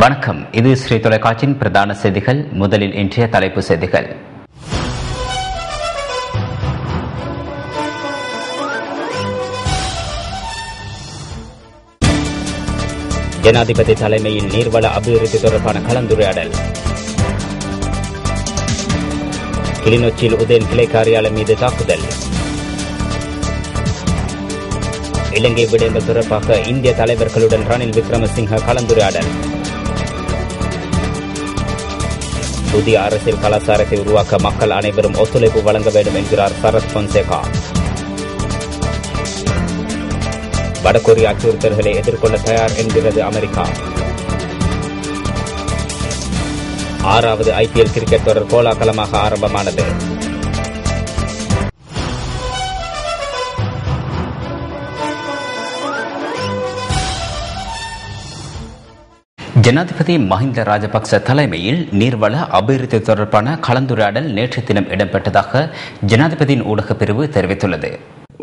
வணக்கம். இது ஸ்ரீ தொலைக்காட்சியின் பிரதான செய்திகள். முதலில் இன்றைய தலைப்பு செய்திகள். ஜனாதிபதி தலைமையில் நீர்வள அபிவிருத்தி தொடர்பான கலந்துரையாடல். கிளிநொச்சியில் உதயன் கிளை காரியாலயம் மீது தாக்குதல். இலங்கை விடயங்கள் தொடர்பாக இந்திய தலைவர்களுடன் ரணில் விக்ரமசிங்க கலந்துரையாடல். புதிய அரசியல் கலாச்சாரத்தை உருவாக்க மக்கள் அனைவரும் ஒத்துழைப்பு வழங்க வேண்டும் என்கிறார் சரத் பொன்சேகா. வடகொரிய அச்சுறுத்தல்களை எதிர்கொள்ள தயார் என்கிறது அமெரிக்கா. 6வது IPL கிரிக்கெட் தொடர் கோலாகலமாக ஆரம்பமானது. ஜனாதிபதி மஹிந்த ராஜபக்ச தலைமையில் நீர்வள அபிவிருத்தி தொடர்பான கலந்துரையாடல் நேற்று தினம் இடம்பெற்றதாக ஜனாதிபதியின் ஊடகப் பிரிவு தெரிவித்துள்ளது.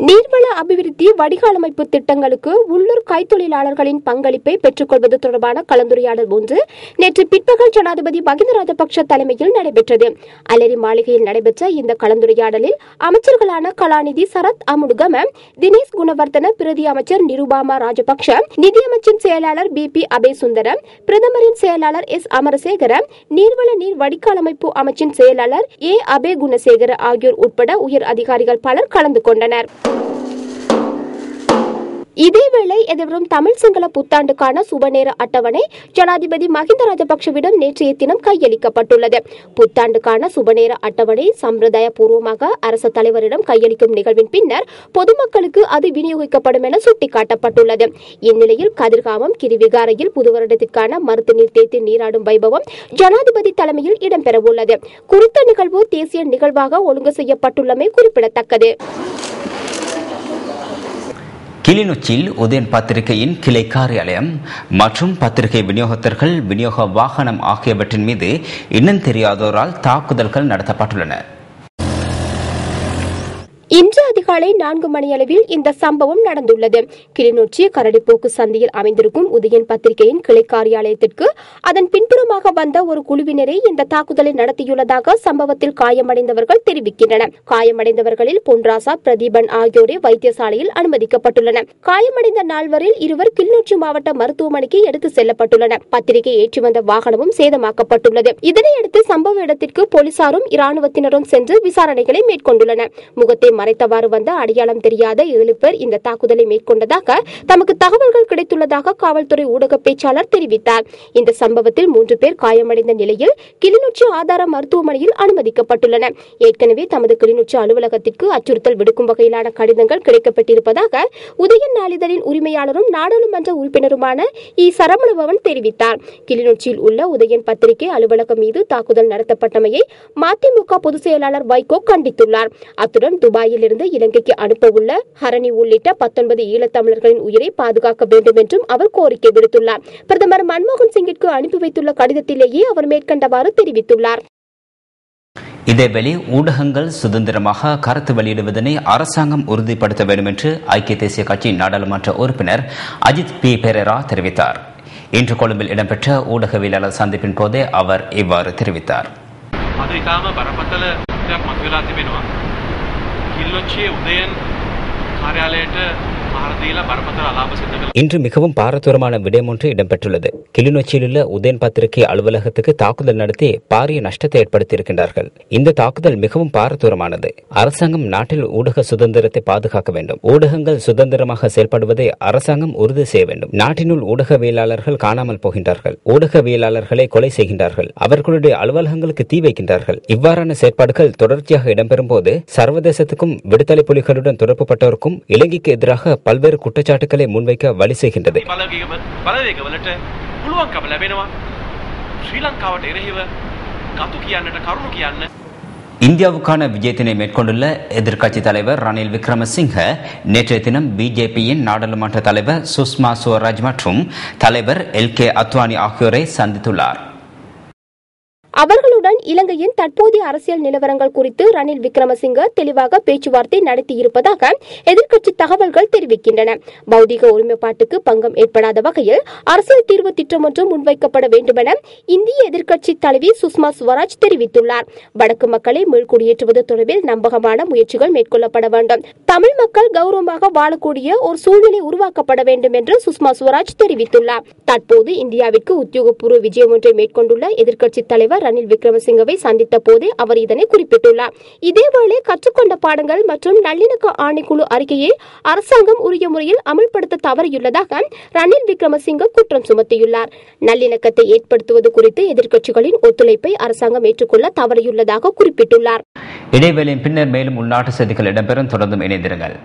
நீர்வள அபிவிருத்தி வடிகாலமைப்பு திட்டங்களுக்கு உள்ளூர் கைத்தொழிலாளர்களின் பங்களிப்பை பெற்றுக்கொள்வது தொடர்பான கலந்துரையாடல் ஒன்று நேற்று பிற்பகல் ஜனாதிபதி மஹிந்த ராஜபக்ச தலைமையில் நடைபெற்றது. அலரி மாளிகையில் நடைபெற்ற இந்த கலந்துரையாடலில் அமைச்சர்களான கலாநிதி சரத் அமுனுகம, தினேஷ் குணவர்தன, பிரதி அமைச்சர் நிருபாமா ராஜபக்ஷ, நிதியமைச்சின் செயலாளர் BP அபேசுந்தரம், பிரதமரின் செயலாளர் S அமரசேகர, நீர்வள நீர் வடிகாலமைப்பு அமைச்சின் செயலாளர் A அபே குணசேகர ஆகியோர் உட்பட உயர் அதிகாரிகள் பலர் கலந்து கொண்டனர். இதேவேளை எதிர்வரும் தமிழ் சிங்கள புத்தாண்டுக்கான சுபநேர அட்டவணை ஜனாதிபதி மஹிந்த ராஜபக்சவிடம் நேற்றைய தினம் கையளிக்கப்பட்டுள்ளது. புத்தாண்டுக்கான சுபநேர அட்டவணை சம்பிரதாய பூர்வமாக அரசு தலைவரிடம் கையளிக்கும் நிகழ்வின் பின்னர் பொதுமக்களுக்கு அது விநியோகிக்கப்படும் என சுட்டிக்காட்டப்பட்டுள்ளது. இந்நிலையில் கதிர்காமம் கிரிவிகாரையில் புது வருடத்திற்கான மருத்து நீர் தேய்த்து நீராடும் வைபவம் ஜனாதிபதி தலைமையில் இடம்பெறவுள்ளது. குறித்த நிகழ்வு தேசிய நிகழ்வாக ஒழுங்கு செய்யப்பட்டுள்ளமை குறிப்பிடத்தக்கது. கிளிநொச்சியில் உதயன் பத்திரிகையின் கிளை காரியாலயம் மற்றும் பத்திரிகை விநியோகத்தர்கள், விநியோக வாகனம் ஆகியவற்றின் மீது இன்னும் தெரியாதோரால் தாக்குதல்கள் நடத்தப்பட்டுள்ளன. இன்று அதிகாலை 4 மணியளவில் இந்த சம்பவம் நடந்துள்ளது. கிளிநொச்சி கரடிப்போக்கு சந்தையில் அமைந்திருக்கும் உதயன் பத்திரிகையின் கிளை காரியாலயத்திற்கு அதன் பின்புறமாக வந்த ஒரு குழுவினரை இந்த தாக்குதலை நடத்தியுள்ளதாக சம்பவத்தில் காயமடைந்தவர்கள் தெரிவிக்கின்றனர். காயமடைந்தவர்களில் பொன்ராசா, பிரதீபன் ஆகியோரே வைத்தியசாலையில் அனுமதிக்கப்பட்டுள்ளனர். காயமடைந்த 4வரில் 2 கிளிநொச்சி மாவட்ட மருத்துவமனைக்கு எடுத்து செல்லப்பட்டுள்ளனர். பத்திரிகை ஏற்றி வந்த வாகனமும் சேதமாக்கப்பட்டுள்ளது. இதனையடுத்து சம்பவ இடத்திற்கு போலீசாரும் இராணுவத்தினரும் சென்று விசாரணைகளை மேற்கொண்டுள்ளனர். முகத்தை மறைத்தவாறு வந்த அடையாளம் தெரியாத 7 பேர் இந்த தாக்குதலை மேற்கொண்டதாக தமக்கு தகவல்கள் கிடைத்துள்ளதாக காவல்துறை ஊடக பேச்சாளர் தெரிவித்தார். இந்த சம்பவத்தில் 3 பேர் காயமடைந்த நிலையில் கிளிநொச்சி ஆதார மருத்துவமனையில் அனுமதிக்கப்பட்டுள்ளனர். ஏற்கனவே தமது கிளிநொச்சி அலுவலகத்திற்கு அச்சுறுத்தல் விடுக்கும் வகையிலான கடிதங்கள் கிடைக்கப்பட்டிருப்பதாக உதயன் நாளிதழின் உரிமையாளரும் நாடாளுமன்ற உறுப்பினருமான இ. சரவணபவன் தெரிவித்தார். கிளிநொச்சியில் உள்ள உதயன் பத்திரிகை அலுவலகம் மீது தாக்குதல் நடத்தப்பட்டமையை மதிமுக பொதுச் செயலாளர் வைகோ கண்டித்துள்ளார். அத்துடன் துபாயில் இருந்து இலங்கைக்கு அனுப்ப உள்ள ஹரணி உள்ளிட்ட 19 ஈழத்தமிழர்களின் உயிரை பாதுகாக்க வேண்டும் என்றும் அவர் கோரிக்கை விடுத்துள்ளார். பிரதமர் மன்மோகன் சிங்கிற்கு அனுப்பி வைத்துள்ள கடிதத்திலேயே அவர் மேற்கண்டவாறு தெரிவித்துள்ளார். இதேவேளை ஊடகங்கள் சுதந்திரமாக கருத்து வெளியிடுவதனை அரசாங்கம் உறுதிப்படுத்த வேண்டும் என்று ஐக்கிய தேசிய கட்சியின் நாடாளுமன்ற உறுப்பினர் அஜித் பி. பெரேரா தெரிவித்தார். இன்று கொழும்பில் இடம்பெற்ற ஊடகவியலாளர் சந்திப்பின் போதே அவர் இவ்வாறு தெரிவித்தார். இன்று மிகவும் பாரதூரமான விடயம் ஒன்று இடம்பெற்றுள்ளது. கிளிநொச்சியில் உள்ள உதயன் பத்திரிகை அலுவலகத்துக்கு தாக்குதல் நடத்தி பாரிய நஷ்டத்தை ஏற்படுத்தியிருக்கின்றார்கள். இந்த தாக்குதல் மிகவும் பாரதூரமானது. அரசாங்கம் நாட்டில் ஊடக சுதந்திரத்தை பாதுகாக்க வேண்டும். ஊடகங்கள் சுதந்திரமாக செயல்படுவதை அரசாங்கம் உறுதி செய்ய வேண்டும். நாட்டினுள் ஊடகவியலாளர்கள் காணாமல் போகின்றார்கள். ஊடகவியலாளர்களை கொலை செய்கின்றார்கள். அவர்களுடைய அலுவலகங்களுக்கு தீ வைக்கின்றார்கள். இவ்வாறான செயற்பாடுகள் தொடர்ச்சியாக இடம்பெறும் போது சர்வதேசத்துக்கும் விடுதலை புலிகளுடன் தொடர்புபட்டவருக்கும் இலங்கைக்கு எதிராக பல்வேறு குற்றச்சாட்டுகளை முன்வைக்க வழி செய்கின்றது. இந்தியாவுக்கான விஜயத்தினை மேற்கொண்டுள்ள எதிர்க்கட்சித் தலைவர் ரணில் விக்ரமசிங்க நேற்றைய தினம் பிஜேபியின் நாடாளுமன்ற தலைவர் சுஷ்மா சுவராஜ் மற்றும் தலைவர் LK அத்வானி ஆகியோரை சந்தித்துள்ளார். அவர்களுடன் இலங்கையின் தற்போதைய அரசியல் நிலவரங்கள் குறித்து ரணில் விக்ரமசிங்க தெளிவாக பேச்சுவார்த்தை நடத்தியிருப்பதாக எதிர்க்கட்சி தகவல்கள் தெரிவிக்கின்றன. பௌதிக ஒருமைப்பாட்டுக்கு பங்கம் ஏற்படாத வகையில் அரசியல் தீர்வு திட்டம் ஒன்று முன்வைக்கப்பட வேண்டுமென இந்திய எதிர்க்கட்சி தலைவி சுஷ்மா ஸ்வராஜ் தெரிவித்துள்ளார். வடக்கு மக்களை மீள்குடியேற்றுவது தொடர்பில் நம்பகமான முயற்சிகள் மேற்கொள்ளப்பட வேண்டும். தமிழ் மக்கள் கௌரவமாக வாழக்கூடிய ஒரு சூழ்நிலை உருவாக்கப்பட வேண்டும் என்று சுஷ்மா ஸ்வராஜ் தெரிவித்துள்ளார். தற்போது இந்தியாவிற்கு உத்தியோகபூர்வ விஜயம் ஒன்றை மேற்கொண்டுள்ள எதிர்க்கட்சி தலைவர் ரணில் விக்ரமசிங்கவை சந்தித்த போதே அவர் இதனை குறிப்பிட்டுள்ளார். இதேவேளை கற்றுக்கொண்ட பாடங்கள் மற்றும் நல்லிணக்க ஆணைக்குழு அறிக்கையை அரசாங்கம் உரிய முறையில் அமல்படுத்த தவறியுள்ளதாக ரணில் விக்ரமசிங்க குற்றம் சுமத்தியுள்ளார். நல்லிணக்கத்தை ஏற்படுத்துவது குறித்து எதிர்க்கட்சிகளின் ஒத்துழைப்பை அரசாங்கம் ஏற்றுக்கொள்ள தவறியுள்ளதாக குறிப்பிட்டுள்ளார். இடைவேளையின் பின்னர் மேலும் உள்நாட்டு செய்திகள் இடம்பெறும். தொடர்ந்தும் இணைந்திருங்கள்.